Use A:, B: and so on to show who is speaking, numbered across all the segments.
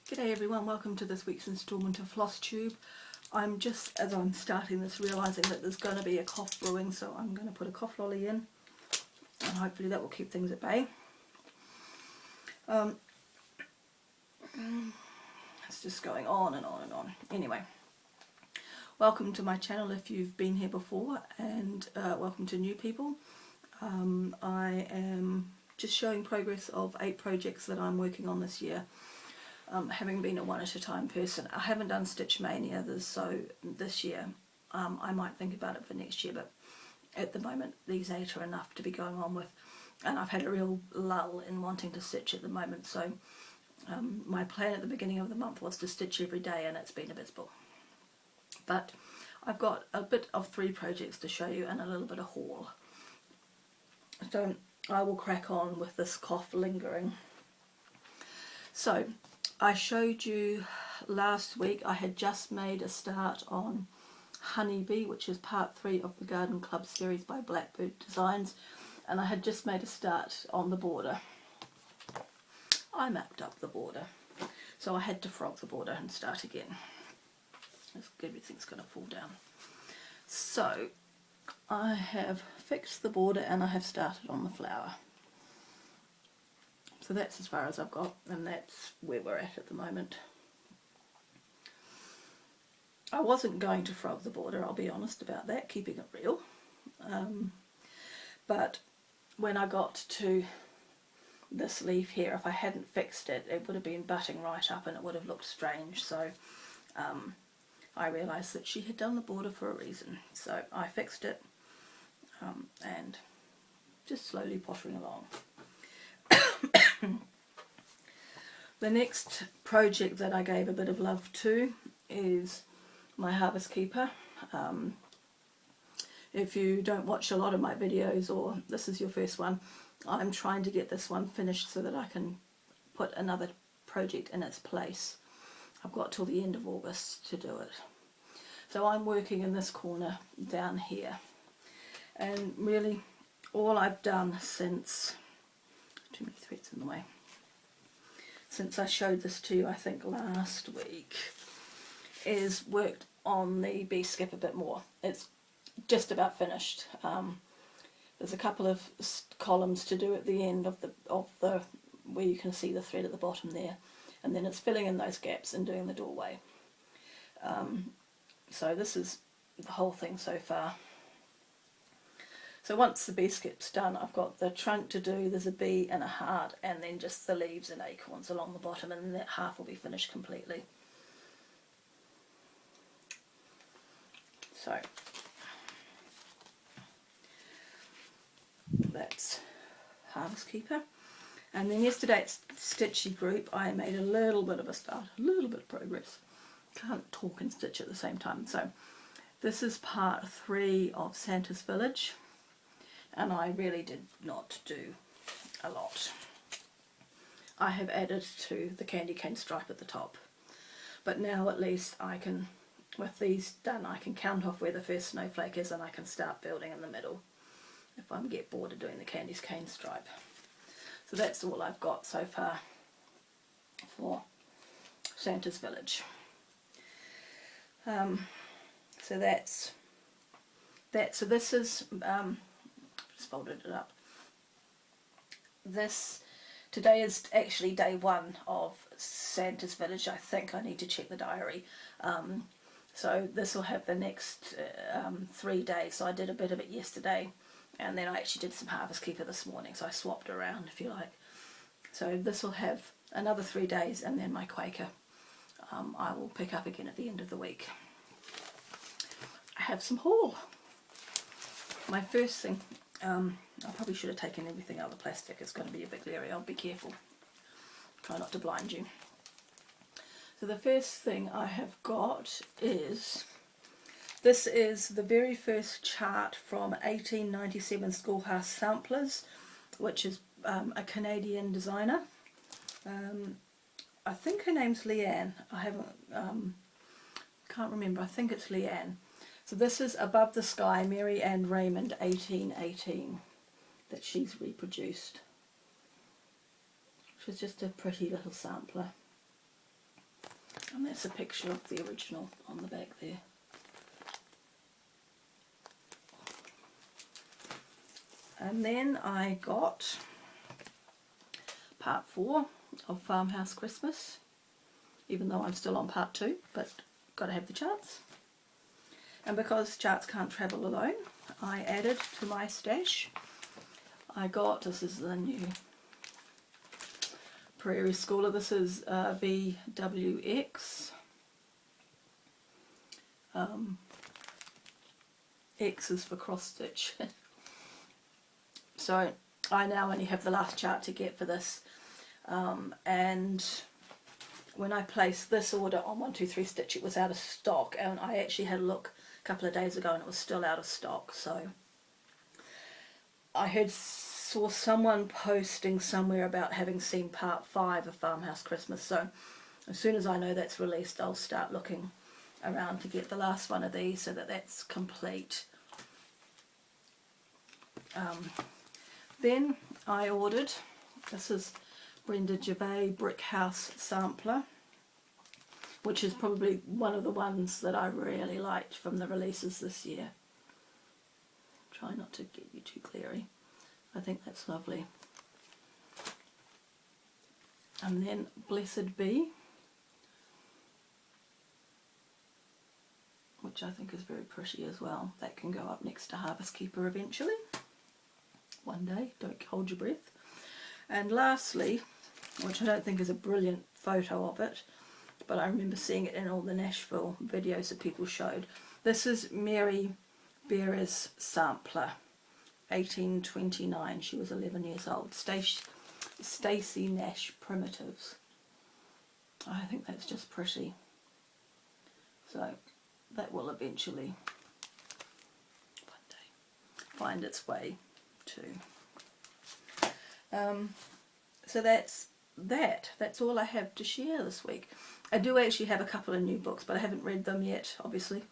A: G'day everyone, welcome to this week's instalment of Flosstube. I'm just, as I'm starting this, realising that there's going to be a cough brewing, so I'm going to put a cough lolly in, and hopefully that will keep things at bay. It's just going on and on and on. Anyway, welcome to my channel if you've been here before, and welcome to new people. I am just showing progress of 8 projects that I'm working on this year. Having been a one at a time person, I haven't done Stitch Mania this year. I might think about it for next year, but at the moment these 8 are enough to be going on with, and I've had a real lull in wanting to stitch at the moment, so my plan at the beginning of the month was to stitch every day, and it's been abysmal. But I've got a bit of 3 projects to show you and a little bit of haul, so I will crack on with this cough lingering. So I showed you last week I had just made a start on Honeybee, which is part 3 of the Garden Club series by Blackbird Designs, and I had just made a start on the border. I mapped up the border, so I had to frog the border and start again. Everything's going to fall down. So I have fixed the border and I have started on the flower. So that's as far as I've got, and that's where we're at the moment. I wasn't going to frog the border, I'll be honest about that, keeping it real. But when I got to this leaf here, if I hadn't fixed it, it would have been butting right up and it would have looked strange. So I realised that she had done the border for a reason. So I fixed it and just slowly pottering along. The next project that I gave a bit of love to is my Harvest Keeper. If you don't watch a lot of my videos, or this is your first one, I'm trying to get this one finished so that I can put another project in its place. I've got till the end of August to do it. So I'm working in this corner down here, and really all I've done since, too many threads in the way, since I showed this to you I think last week, is worked on the bee skip a bit more. It's just about finished. There's a couple of columns to do at the end of the where you can see the thread at the bottom there, and then it's filling in those gaps and doing the doorway. So this is the whole thing so far. So once the bee skip's done, I've got the trunk to do. There's a bee and a heart, and then just the leaves and acorns along the bottom, and then that half will be finished completely. So that's Harvest Keeper. And then yesterday at Stitchy Group I made a little bit of a start, a little bit of progress. Can't talk and stitch at the same time. So this is part 3 of Santa's Village, and I really did not do a lot. I have added to the candy cane stripe at the top, but now at least I can, with these done, I can count off where the first snowflake is and I can start building in the middle if I get bored of doing the candy cane stripe. So that's all I've got so far for Santa's Village. So that's that. So this is just folded it up. Today is actually day 1 of Santa's Village. I think I need to check the diary. So this will have the next 3 days. So I did a bit of it yesterday, and then I actually did some Harvest Keeper this morning, so I swapped around, if you like. So this will have another 3 days, and then my Quaker I will pick up again at the end of the week. I have some haul. My first thing, I probably should have taken everything out of the plastic. It's going to be a bit glary. I'll be careful. Try not to blind you. So the first thing I have got is, this is the very first chart from 1897 Schoolhouse Samplers, which is a Canadian designer. I think her name's Leanne. I haven't, can't remember. I think it's Leanne. So this is Above the Sky, Mary Ann Raymond, 1818, that she's reproduced. Which is just a pretty little sampler. And that's a picture of the original on the back there. And then I got part 4 of Farmhouse Christmas, even though I'm still on part 2, but got to have the charts. And because charts can't travel alone, I added to my stash, I got, this is the new Prairie Schooler, this is VWX. X is for cross stitch. So I now only have the last chart to get for this, and when I placed this order on 123 Stitch, it was out of stock, and I actually had a look a couple of days ago and it was still out of stock. So I saw someone posting somewhere about having seen part 5 of Farmhouse Christmas, so as soon as I know that's released, I'll start looking around to get the last one of these so that that's complete. Then I ordered, this is Brenda Gervais Brick House Sampler, which is probably one of the ones that I really liked from the releases this year. Try not to get you too glary. I think that's lovely. And then Blessed Be, which I think is very pretty as well. That can go up next to Harvest Keeper eventually. One day, don't hold your breath. And lastly, which I don't think is a brilliant photo of it, but I remember seeing it in all the Nashville videos that people showed. This is Mary Bearer's Sampler, 1829. She was 11 years old. Stacey Nash Primitives. I think that's just pretty. So that will eventually one day find its way to. So that's all I have to share this week. I do actually have a couple of new books, but I haven't read them yet, obviously.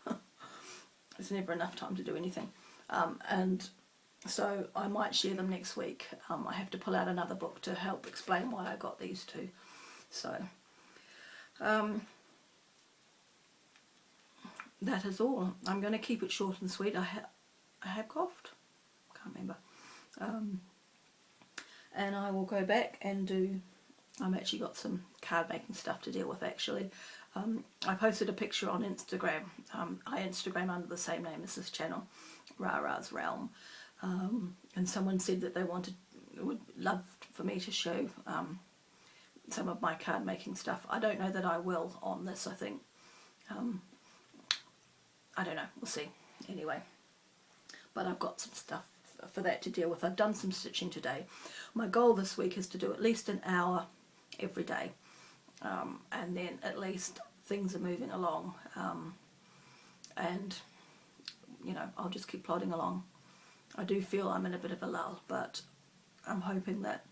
A: There's never enough time to do anything. And so I might share them next week. I have to pull out another book to help explain why I got these two. So that is all. I'm going to keep it short and sweet. I have coughed. Can't remember. And I will go back and do, I've actually got some card making stuff to deal with actually. I posted a picture on Instagram. I Instagram under the same name as this channel, Rara's Realm. And someone said that they would love for me to show some of my card making stuff. I don't know that I will on this, I think. I don't know, we'll see. Anyway, but I've got some stuff for that to deal with. I've done some stitching today. My goal this week is to do at least an hour every day, and then at least things are moving along, and you know, I'll just keep plodding along. I do feel I'm in a bit of a lull, but I'm hoping that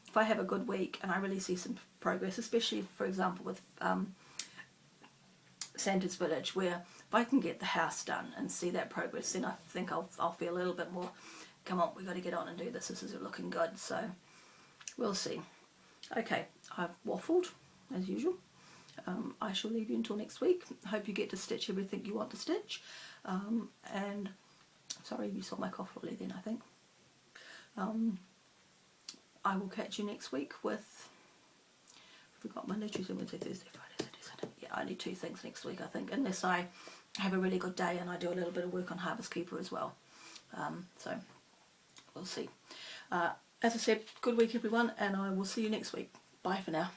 A: if I have a good week and I really see some progress, especially for example with Santa's Village, where if I can get the house done and see that progress, then I think I'll feel a little bit more, come on, we've got to get on and do this, this is looking good. So we'll see. Okay, I've waffled as usual. I shall leave you until next week. I hope you get to stitch everything you want to stitch, and sorry you saw my cough really then, I think. I will catch you next week with, I forgot, Monday, Tuesday, Wednesday, Thursday, Friday, Saturday, Sunday. Yeah, only 2 things next week, I think, unless I have a really good day and I do a little bit of work on Harvest Keeper as well. So we'll see. As I said, good week everyone, and I will see you next week. Bye for now.